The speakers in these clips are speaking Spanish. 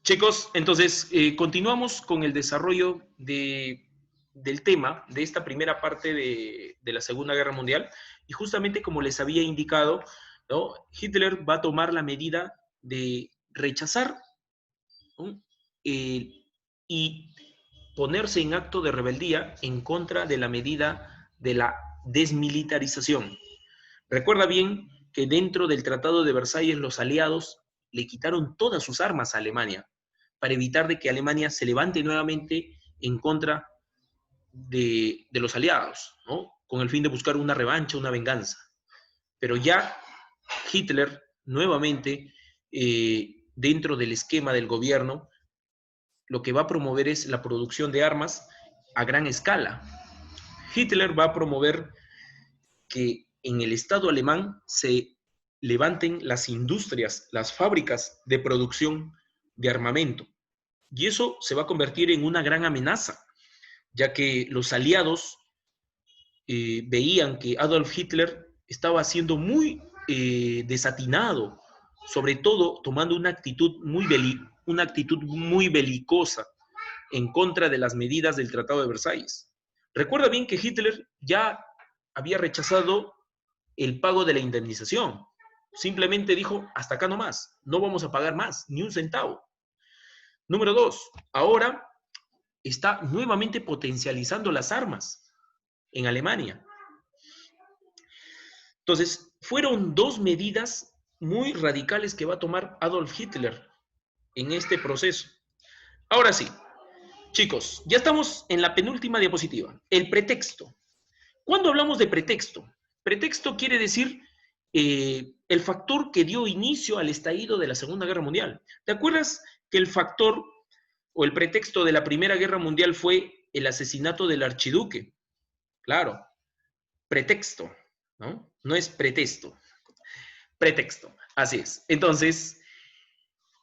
Chicos, entonces continuamos con el desarrollo del tema de esta primera parte de la Segunda Guerra Mundial. Y justamente como les había indicado, ¿no? Hitler va a tomar la medida de rechazar, ¿no? Y ponerse en acto de rebeldía en contra de la medida de la desmilitarización. Recuerda bien que dentro del Tratado de Versalles los aliados le quitaron todas sus armas a Alemania para evitar de que Alemania se levante nuevamente en contra de los aliados, ¿no? Con el fin de buscar una revancha, una venganza. Pero ya Hitler nuevamente, dentro del esquema del gobierno, lo que va a promover es la producción de armas a gran escala. Hitler va a promover que en el Estado alemán se levanten las industrias, las fábricas de producción de armamento. Y eso se va a convertir en una gran amenaza, ya que los aliados veían que Adolf Hitler estaba siendo muy desatinado, sobre todo tomando una actitud muy belicosa en contra de las medidas del Tratado de Versalles. Recuerda bien que Hitler ya había rechazado el pago de la indemnización. Simplemente dijo, hasta acá nomás, no vamos a pagar más, ni un centavo. Número dos, ahora está nuevamente potencializando las armas en Alemania. Entonces, fueron dos medidas muy radicales que va a tomar Adolf Hitler en este proceso. Ahora sí, chicos, ya estamos en la penúltima diapositiva, el pretexto. ¿Cuándo hablamos de pretexto? Pretexto quiere decir el factor que dio inicio al estallido de la Segunda Guerra Mundial. ¿Te acuerdas que el factor o el pretexto de la Primera Guerra Mundial fue el asesinato del archiduque? Claro, pretexto, ¿no? No es pretexto, pretexto, así es. Entonces,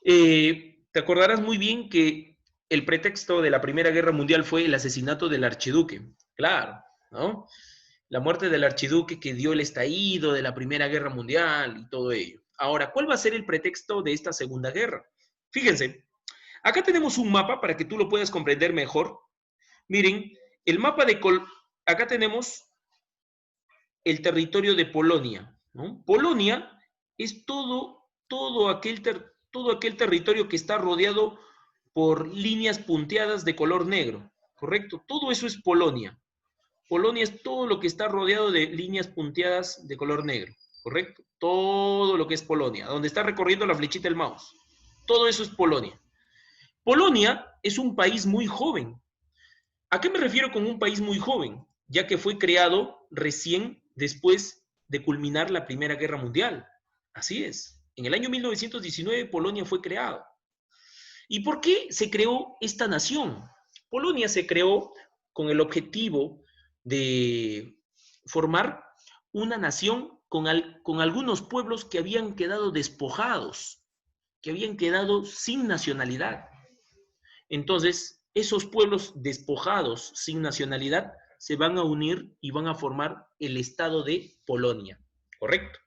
te acordarás muy bien que el pretexto de la Primera Guerra Mundial fue el asesinato del archiduque. Claro, ¿no? La muerte del archiduque que dio el estallido de la Primera Guerra Mundial y todo ello. Ahora, ¿cuál va a ser el pretexto de esta Segunda Guerra? Fíjense, acá tenemos un mapa para que tú lo puedas comprender mejor. Miren, el mapa acá tenemos el territorio de Polonia, ¿no? Polonia es todo aquel territorio que está rodeado por líneas punteadas de color negro, ¿correcto? Todo eso es Polonia. Polonia es todo lo que está rodeado de líneas punteadas de color negro, ¿correcto? Todo lo que es Polonia, donde está recorriendo la flechita del mouse. Todo eso es Polonia. Polonia es un país muy joven. ¿A qué me refiero con un país muy joven? Ya que fue creado recién después de culminar la Primera Guerra Mundial. Así es. En el año 1919 Polonia fue creada. ¿Y por qué se creó esta nación? Polonia se creó con el objetivo de formar una nación con algunos pueblos que habían quedado despojados, que habían quedado sin nacionalidad. Entonces, esos pueblos despojados, sin nacionalidad, se van a unir y van a formar el Estado de Polonia, ¿correcto?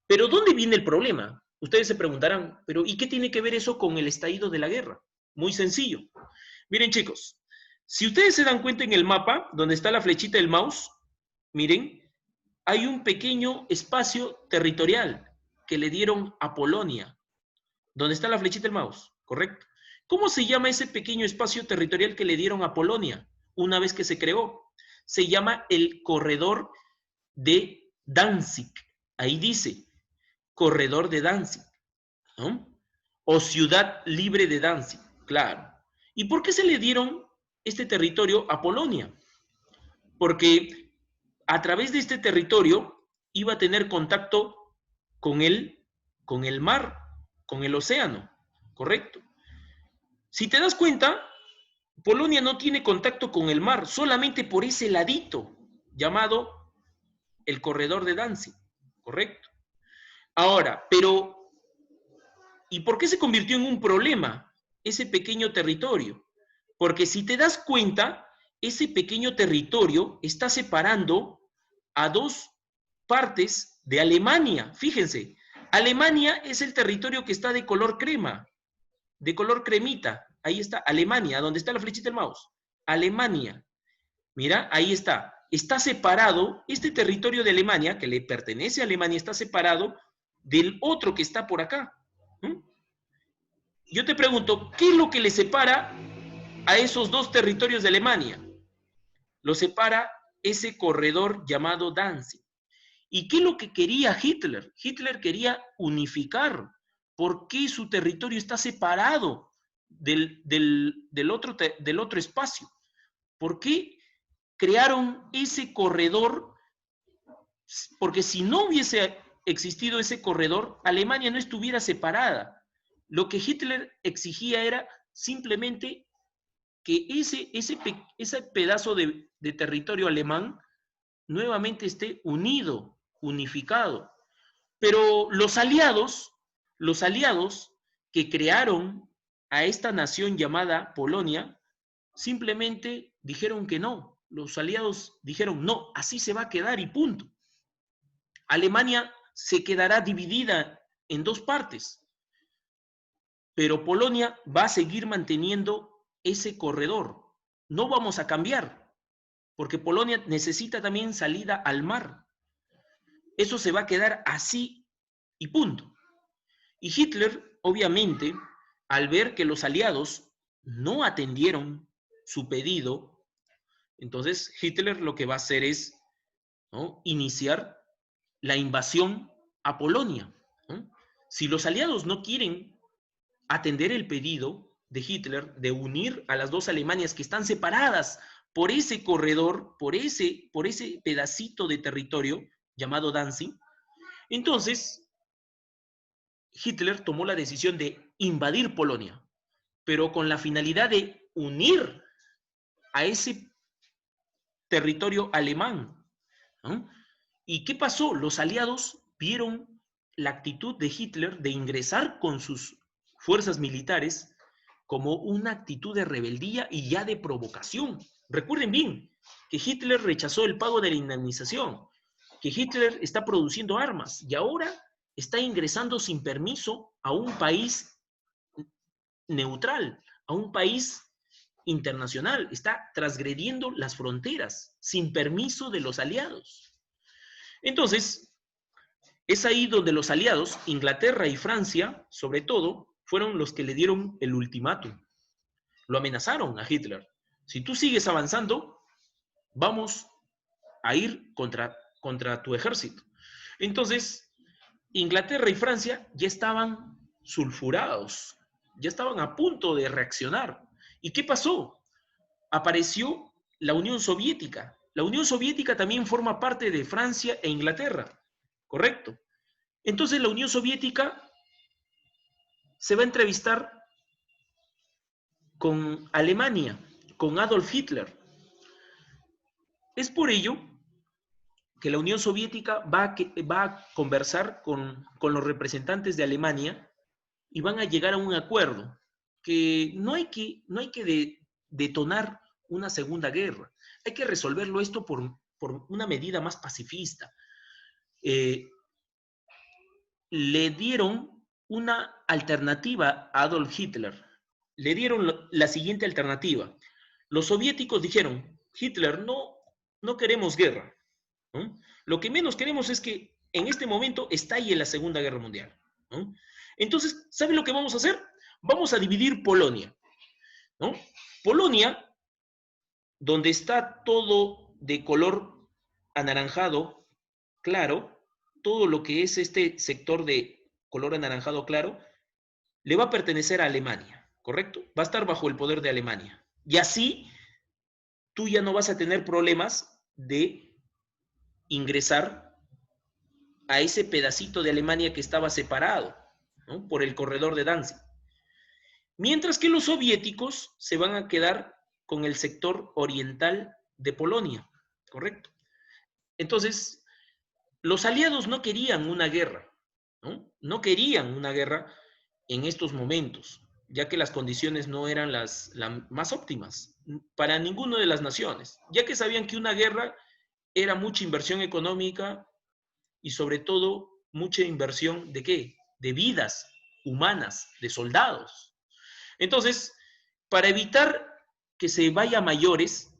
Pero ¿dónde viene el problema? Ustedes se preguntarán, pero ¿y qué tiene que ver eso con el estallido de la guerra? Muy sencillo. Miren, chicos, si ustedes se dan cuenta en el mapa, donde está la flechita del mouse, miren, hay un pequeño espacio territorial que le dieron a Polonia, donde está la flechita del mouse, ¿correcto? ¿Cómo se llama ese pequeño espacio territorial que le dieron a Polonia una vez que se creó? Se llama el corredor de Danzig. Ahí dice, corredor de Danzig, ¿no? O ciudad libre de Danzig, claro. ¿Y por qué se le dieron este territorio a Polonia? Porque a través de este territorio iba a tener contacto con el mar, con el océano, ¿correcto? Si te das cuenta, Polonia no tiene contacto con el mar, solamente por ese ladito llamado el corredor de Danzig, ¿correcto? Ahora, pero ¿y por qué se convirtió en un problema ese pequeño territorio? Porque si te das cuenta, ese pequeño territorio está separando a dos partes de Alemania. Fíjense, Alemania es el territorio que está de color crema. de color cremita. Ahí está, Alemania, donde está la flechita del mouse. Alemania. Mira, ahí está. Está separado, este territorio de Alemania, que le pertenece a Alemania, está separado del otro que está por acá. ¿Mm? Yo te pregunto, ¿qué es lo que le separa a esos dos territorios de Alemania? Lo separa ese corredor llamado Danzig. ¿Y qué es lo que quería Hitler? Hitler quería unificar. ¿Por qué su territorio está separado del otro espacio? ¿Por qué crearon ese corredor? Porque si no hubiese existido ese corredor, Alemania no estuviera separada. Lo que Hitler exigía era simplemente que ese pedazo de territorio alemán nuevamente esté unido, unificado. Pero los aliados que crearon a esta nación llamada Polonia, simplemente dijeron que no. Los aliados dijeron, no, así se va a quedar y punto. Alemania se quedará dividida en dos partes, pero Polonia va a seguir manteniendo ese corredor. No vamos a cambiar, porque Polonia necesita también salida al mar. Eso se va a quedar así y punto. Y Hitler, obviamente, al ver que los aliados no atendieron su pedido, entonces Hitler lo que va a hacer es, ¿no?, iniciar la invasión a Polonia, ¿no? Si los aliados no quieren atender el pedido de Hitler de unir a las dos Alemanias que están separadas por ese corredor, por ese pedacito de territorio llamado Danzig, entonces Hitler tomó la decisión de invadir Polonia, pero con la finalidad de unir a ese territorio alemán, ¿no? ¿Y qué pasó? Los aliados vieron la actitud de Hitler de ingresar con sus fuerzas militares como una actitud de rebeldía y ya de provocación. Recuerden bien que Hitler rechazó el pago de la indemnización, que Hitler está produciendo armas y ahora está ingresando sin permiso a un país neutral, a un país internacional, está transgrediendo las fronteras sin permiso de los aliados. Entonces, es ahí donde los aliados, Inglaterra y Francia, sobre todo, fueron los que le dieron el ultimátum. Lo amenazaron a Hitler. Si tú sigues avanzando, vamos a ir contra tu ejército. Entonces, Inglaterra y Francia ya estaban sulfurados, ya estaban a punto de reaccionar. ¿Y qué pasó? Apareció la Unión Soviética. La Unión Soviética también forma parte de Francia e Inglaterra, ¿correcto? Entonces la Unión Soviética se va a entrevistar con Alemania, con Adolf Hitler. Es por ello que la Unión Soviética va a conversar con los representantes de Alemania y van a llegar a un acuerdo que no hay que detonar una segunda guerra. Hay que resolverlo esto por una medida más pacifista. Le dieron una alternativa a Adolf Hitler. Le dieron la siguiente alternativa. Los soviéticos dijeron, Hitler, no queremos guerra, ¿no? Lo que menos queremos es que en este momento estalle la Segunda Guerra Mundial, ¿no? Entonces, ¿saben lo que vamos a hacer? Vamos a dividir Polonia, ¿no? Polonia, donde está todo de color anaranjado claro, todo lo que es este sector de color anaranjado claro, le va a pertenecer a Alemania, ¿correcto? Va a estar bajo el poder de Alemania. Y así tú ya no vas a tener problemas de ingresar a ese pedacito de Alemania que estaba separado, ¿no?, por el corredor de Danzig. Mientras que los soviéticos se van a quedar con el sector oriental de Polonia, ¿correcto? Entonces, los aliados no querían una guerra, ¿no? No querían una guerra en estos momentos, ya que las condiciones no eran las más óptimas para ninguna de las naciones, ya que sabían que una guerra era mucha inversión económica y sobre todo mucha inversión ¿de qué? De vidas humanas, de soldados. Entonces, para evitar que se vaya a mayores,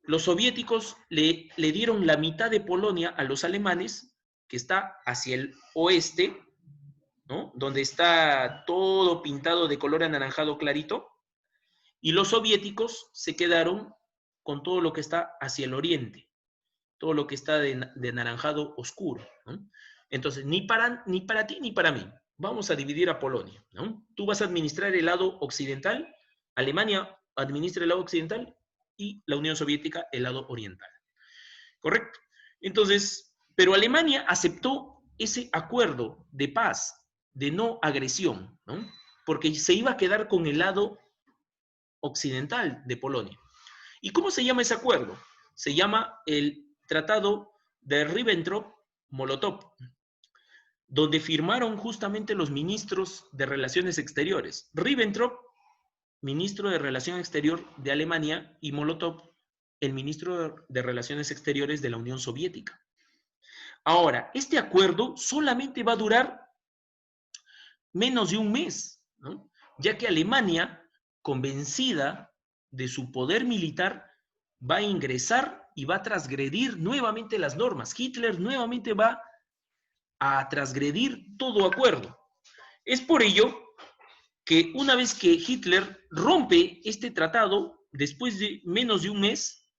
los soviéticos le dieron la mitad de Polonia a los alemanes, que está hacia el oeste, ¿no? Donde está todo pintado de color anaranjado clarito, y los soviéticos se quedaron con todo lo que está hacia el oriente, todo lo que está de anaranjado oscuro, ¿no? Entonces, ni para ti ni para mí. Vamos a dividir a Polonia, ¿no? Tú vas a administrar el lado occidental, Alemania administra el lado occidental y la Unión Soviética el lado oriental. ¿Correcto? Entonces, pero Alemania aceptó ese acuerdo de paz, de no agresión, ¿no? Porque se iba a quedar con el lado occidental de Polonia. ¿Y cómo se llama ese acuerdo? Se llama el Tratado de Ribbentrop-Molotov, donde firmaron justamente los ministros de Relaciones Exteriores. Ribbentrop, ministro de Relación Exterior de Alemania, y Molotov, el ministro de Relaciones Exteriores de la Unión Soviética. Ahora, este acuerdo solamente va a durar menos de un mes, ¿no? Ya que Alemania, convencida de su poder militar, va a ingresar y va a transgredir nuevamente las normas. Hitler nuevamente va a transgredir todo acuerdo. Es por ello que una vez que Hitler rompe este tratado, después de menos de un mes,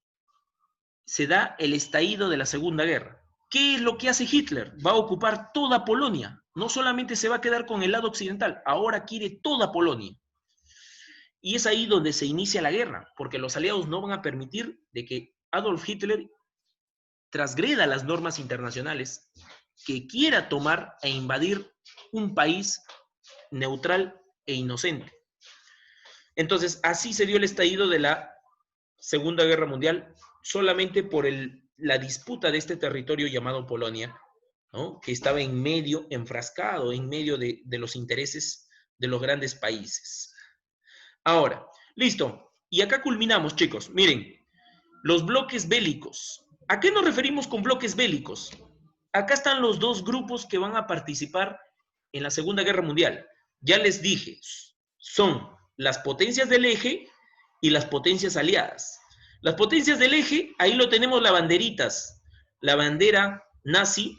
se da el estallido de la Segunda Guerra. ¿Qué es lo que hace Hitler? Va a ocupar toda Polonia. No solamente se va a quedar con el lado occidental, ahora quiere toda Polonia. Y es ahí donde se inicia la guerra, porque los aliados no van a permitir de que Adolf Hitler transgreda las normas internacionales, que quiera tomar e invadir un país neutral e inocente. Entonces, así se dio el estallido de la Segunda Guerra Mundial, solamente por la disputa de este territorio llamado Polonia, ¿no? Que estaba en medio, enfrascado en medio de los intereses de los grandes países. Ahora, listo. Y acá culminamos, chicos. Miren, los bloques bélicos. ¿A qué nos referimos con bloques bélicos? Acá están los dos grupos que van a participar en la Segunda Guerra Mundial. Ya les dije, son las potencias del eje y las potencias aliadas. Las potencias del eje, ahí lo tenemos las banderitas. La bandera nazi,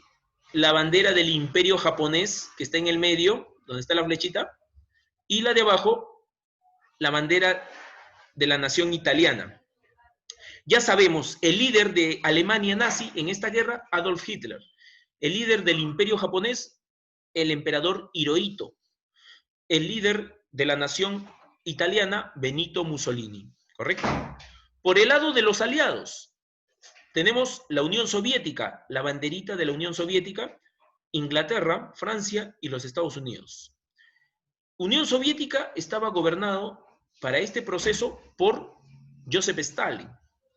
la bandera del imperio japonés, que está en el medio, donde está la flechita, y la de abajo, la bandera de la nación italiana. Ya sabemos, el líder de Alemania nazi en esta guerra, Adolf Hitler. El líder del imperio japonés, el emperador Hirohito. El líder de la nación italiana, Benito Mussolini. ¿Correcto? Por el lado de los aliados, tenemos la Unión Soviética, la banderita de la Unión Soviética, Inglaterra, Francia y los Estados Unidos. Unión Soviética estaba gobernado para este proceso por Joseph Stalin,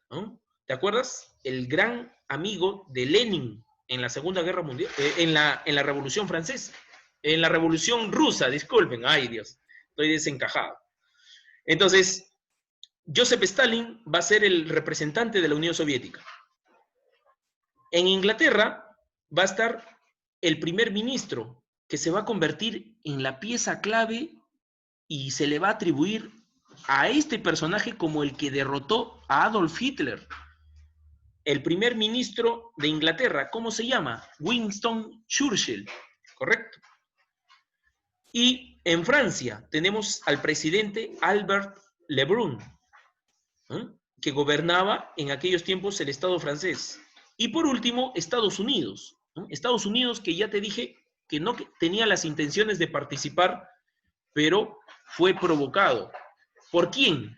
¿no? ¿Te acuerdas? El gran amigo de Lenin en la Segunda Guerra Mundial, en la Revolución Francesa, en la Revolución Rusa, disculpen, ay Dios, estoy desencajado. Entonces, Joseph Stalin va a ser el representante de la Unión Soviética. En Inglaterra va a estar el primer ministro, que se va a convertir en la pieza clave y se le va a atribuir a este personaje como el que derrotó a Adolf Hitler. El primer ministro de Inglaterra, ¿cómo se llama? Winston Churchill, ¿correcto? Y en Francia tenemos al presidente Albert Lebrun, ¿eh? Que gobernaba en aquellos tiempos el Estado francés. Y por último, Estados Unidos, ¿no? Estados Unidos, que ya te dije que no tenía las intenciones de participar, pero fue provocado. ¿Por quién?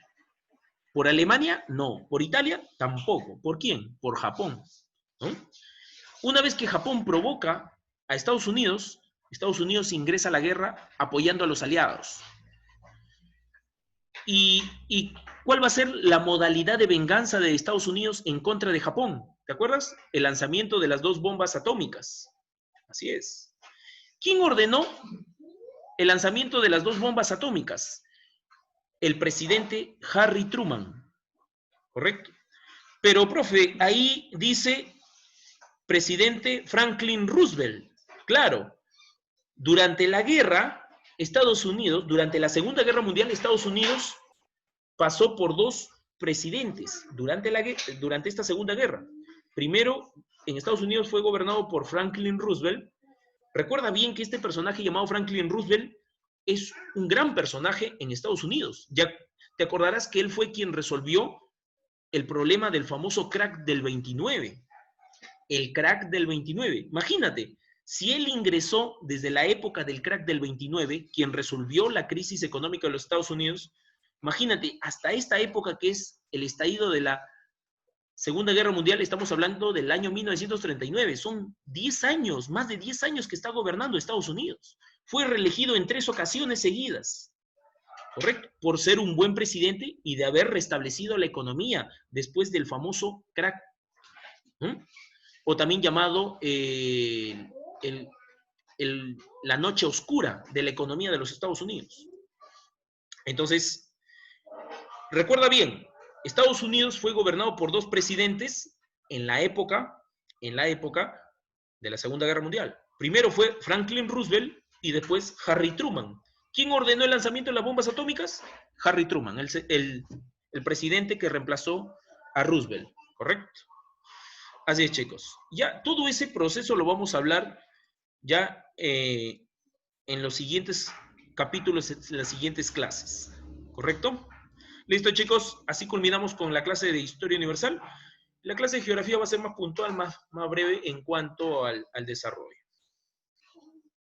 ¿Por Alemania? No. ¿Por Italia? Tampoco. ¿Por quién? Por Japón, ¿no? Una vez que Japón provoca a Estados Unidos ingresa a la guerra apoyando a los aliados. ¿Y cuál va a ser la modalidad de venganza de Estados Unidos en contra de Japón? ¿Te acuerdas? El lanzamiento de las 2 bombas atómicas. Así es. ¿Quién ordenó el lanzamiento de las 2 bombas atómicas? El presidente Harry Truman. ¿Correcto? Pero, profe, ahí dice presidente Franklin Roosevelt. Claro, durante la guerra, Estados Unidos, durante la Segunda Guerra Mundial, Estados Unidos pasó por dos presidentes durante esta Segunda Guerra. Primero, en Estados Unidos fue gobernado por Franklin Roosevelt. Recuerda bien que este personaje llamado Franklin Roosevelt es un gran personaje en Estados Unidos. Ya te acordarás que él fue quien resolvió el problema del famoso crack del 29. El crack del 29. Imagínate, si él ingresó desde la época del crack del 29, quien resolvió la crisis económica de los Estados Unidos, imagínate, hasta esta época que es el estallido de la Segunda Guerra Mundial, estamos hablando del año 1939. Son 10 años, más de 10 años que está gobernando Estados Unidos. Fue reelegido en 3 ocasiones seguidas, ¿correcto? Por ser un buen presidente y de haber restablecido la economía después del famoso crack. O también llamado la noche oscura de la economía de los Estados Unidos. Entonces, recuerda bien, Estados Unidos fue gobernado por dos presidentes en la época de la Segunda Guerra Mundial. Primero fue Franklin Roosevelt y después Harry Truman. ¿Quién ordenó el lanzamiento de las bombas atómicas? Harry Truman, el presidente que reemplazó a Roosevelt, ¿correcto? Así es, chicos. Ya todo ese proceso lo vamos a hablar ya en los siguientes capítulos, en las siguientes clases, ¿correcto? Listo, chicos, así culminamos con la clase de Historia Universal. La clase de Geografía va a ser más puntual, más breve en cuanto al desarrollo.